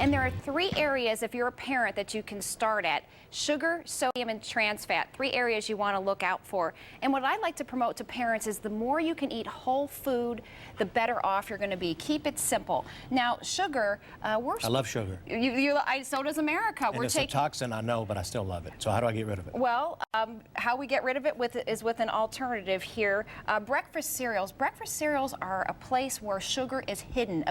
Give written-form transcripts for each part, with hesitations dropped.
And there are 3 areas, if you're a parent, that you can start at: sugar, sodium, and trans fat. 3 areas you want to look out for. And what I like to promote to parents is the more you can eat whole food, the better off you're going to be. Keep it simple. Now, sugar, I love sugar. So does America. And it's a toxin, I know, but I still love it. So how do I get rid of it? Well, how we get rid of it is with an alternative here. Breakfast cereals. Breakfast cereals are a place where sugar is hidden.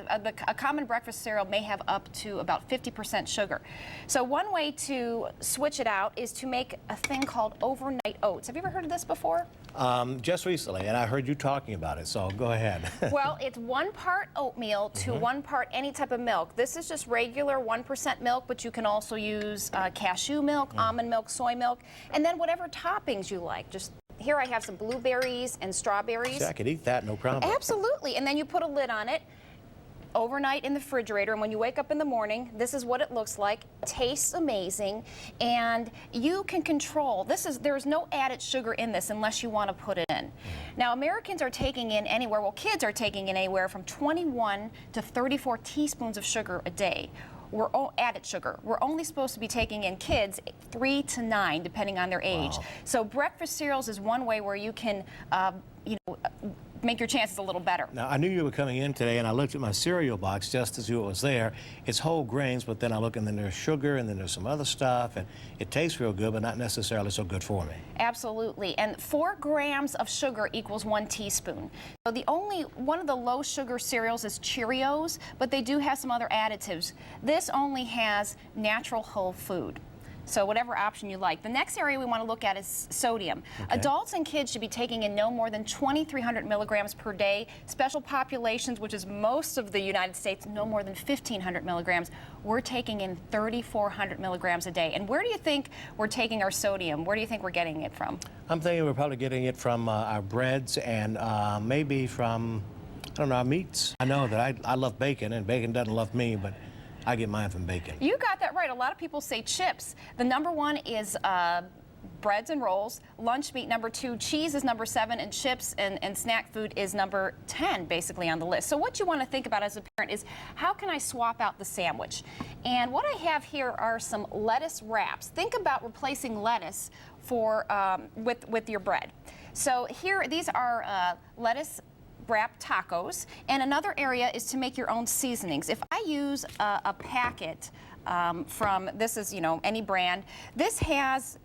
A common breakfast cereal may have up to about 50% sugar. So one way to switch it out is to make a thing called overnight oats. Have you ever heard of this before? Just recently, and I heard you talking about it, so go ahead. Well, it's 1 part oatmeal to 1 part any type of milk. This is just regular 1% milk, but you can also use cashew milk, almond milk, soy milk, and then whatever toppings you like. Just here I have some blueberries and strawberries. See, I could eat that, no problem. Absolutely, and then you put a lid on it overnight in the refrigerator, and when you wake up in the morning, this is what it looks like. Tastes amazing, and you can control. There's no added sugar in this unless you want to put it in. Now, Americans are taking in anywhere, well, kids are taking in anywhere from 21 to 34 teaspoons of sugar a day. We're added sugar. We're only supposed to be taking in, kids, 3 to 9, depending on their age. Wow. So breakfast cereals is one way where you can, make your chances a little better. Now, I knew you were coming in today, and I looked at my cereal box just to see what was there. It's whole grains, but then I look, and then there's sugar, and then there's some other stuff, and it tastes real good, but not necessarily so good for me. Absolutely, and 4 grams of sugar equals 1 teaspoon. So one of the low sugar cereals is Cheerios, but they do have some other additives. This only has natural whole food. So whatever option you like. The next area we want to look at is sodium. Okay. Adults and kids should be taking in no more than 2,300 milligrams per day. Special populations, which is most of the United States, no more than 1,500 milligrams. We're taking in 3,400 milligrams a day. And where do you think we're taking our sodium? Where do you think we're getting it from? I'm thinking we're probably getting it from our breads and maybe from, I don't know, our meats. I know that I love bacon, and bacon doesn't love me, but I get mine from bacon. You got that right. A lot of people say chips. The number 1 is breads and rolls. Lunch meat, number 2. Cheese is number 7, and chips and snack food is number 10, basically, on the list. So what you want to think about as a parent is, how can I swap out the sandwich? And what I have here are some lettuce wraps. Think about replacing lettuce with your bread. So here, these are lettuce wrap tacos, and another area is to make your own seasonings. If I use a packet this is, any brand, this has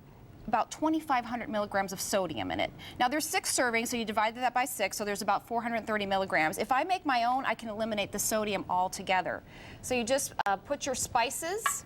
about 2,500 milligrams of sodium in it. Now, there's 6 servings, so you divide that by 6, so there's about 430 milligrams. If I make my own, I can eliminate the sodium altogether. So you just put your spices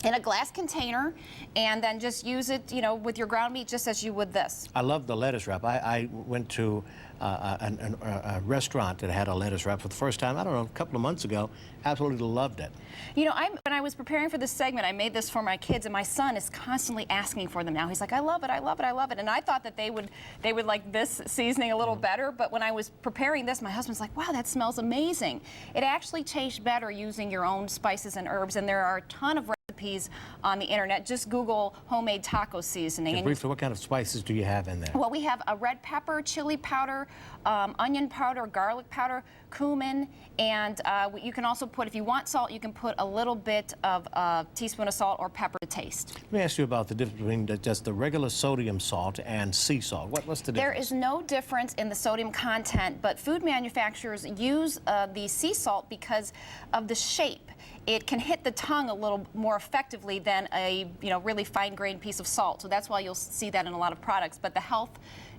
in a glass container, and then just use it, with your ground meat, just as you would this. I love the lettuce wrap. I went to a restaurant that had a lettuce wrap for the first time, I don't know, a couple of months ago. Absolutely loved it. When I was preparing for this segment, I made this for my kids, and my son is constantly asking for them now. He's like, I love it, I love it, I love it. And I thought that they would like this seasoning a little better, but when I was preparing this, my husband's like, wow, that smells amazing. It actually tastes better using your own spices and herbs, and there are a ton of recipes on the internet. Just Google homemade taco seasoning. And briefly, what kind of spices do you have in there? Well, we have a red pepper, chili powder, onion powder, garlic powder, cumin, and you can also put, if you want salt, you can put a little bit of a teaspoon of salt or pepper to taste. Let me ask you about the difference between just the regular sodium salt and sea salt. What's the difference? There is no difference in the sodium content, but food manufacturers use the sea salt because of the shape. It can hit the tongue a little more effectively than a really fine-grained piece of salt. So that's why you'll see that in a lot of products. But the health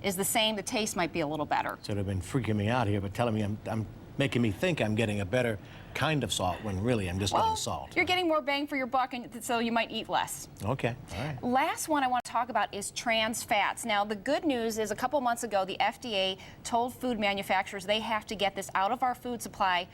is the same. The taste might be a little better. So they've been freaking me out here, but telling me I'm making me think I'm getting a better kind of salt when really I'm just getting salt. You're getting more bang for your buck, and so you might eat less. Okay, all right. Last one I want to talk about is trans fats. Now, the good news is a couple months ago, the FDA told food manufacturers they have to get this out of our food supply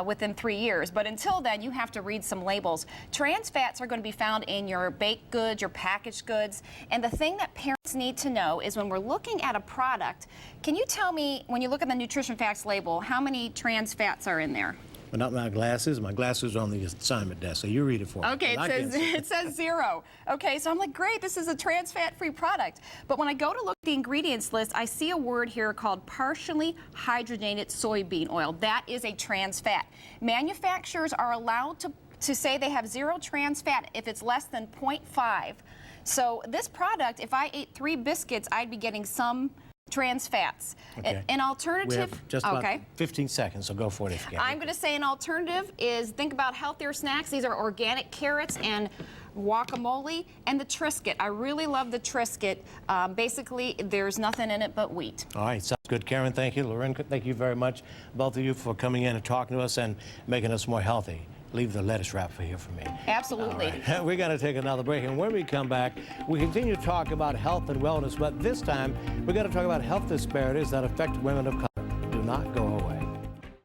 within 3 years. But until then, you have to read some labels. Trans fats are going to be found in your baked goods, your packaged goods. And the thing that parents need to know is when we're looking at a product, can you tell me, when you look at the nutrition facts label, how many trans fats are in there? but not my glasses. My glasses are on the assignment desk, so you read it for me. Okay, I can't see it says 0. Okay, so I'm like, great, this is a trans fat-free product. But when I go to look at the ingredients list, I see a word here called partially hydrogenated soybean oil. That is a trans fat. Manufacturers are allowed to say they have 0 trans fat if it's less than 0.5. So this product, if I ate 3 biscuits, I'd be getting some trans fats. Okay. An We alternative. have just about 15 seconds, so go for it if you can. I'm going to say an alternative is think about healthier snacks. These are organic carrots and guacamole and the Triscuit. I really love the Triscuit. Basically, there's nothing in it but wheat. All right, sounds good. Karen, thank you. Lauren, thank you very much, both of you, for coming in and talking to us and making us more healthy. Leave the lettuce wrap for here for me. Absolutely. All right. We're going to take another break, and when we come back, we continue to talk about health and wellness, but this time we're going to talk about health disparities that affect women of color. Do not go away.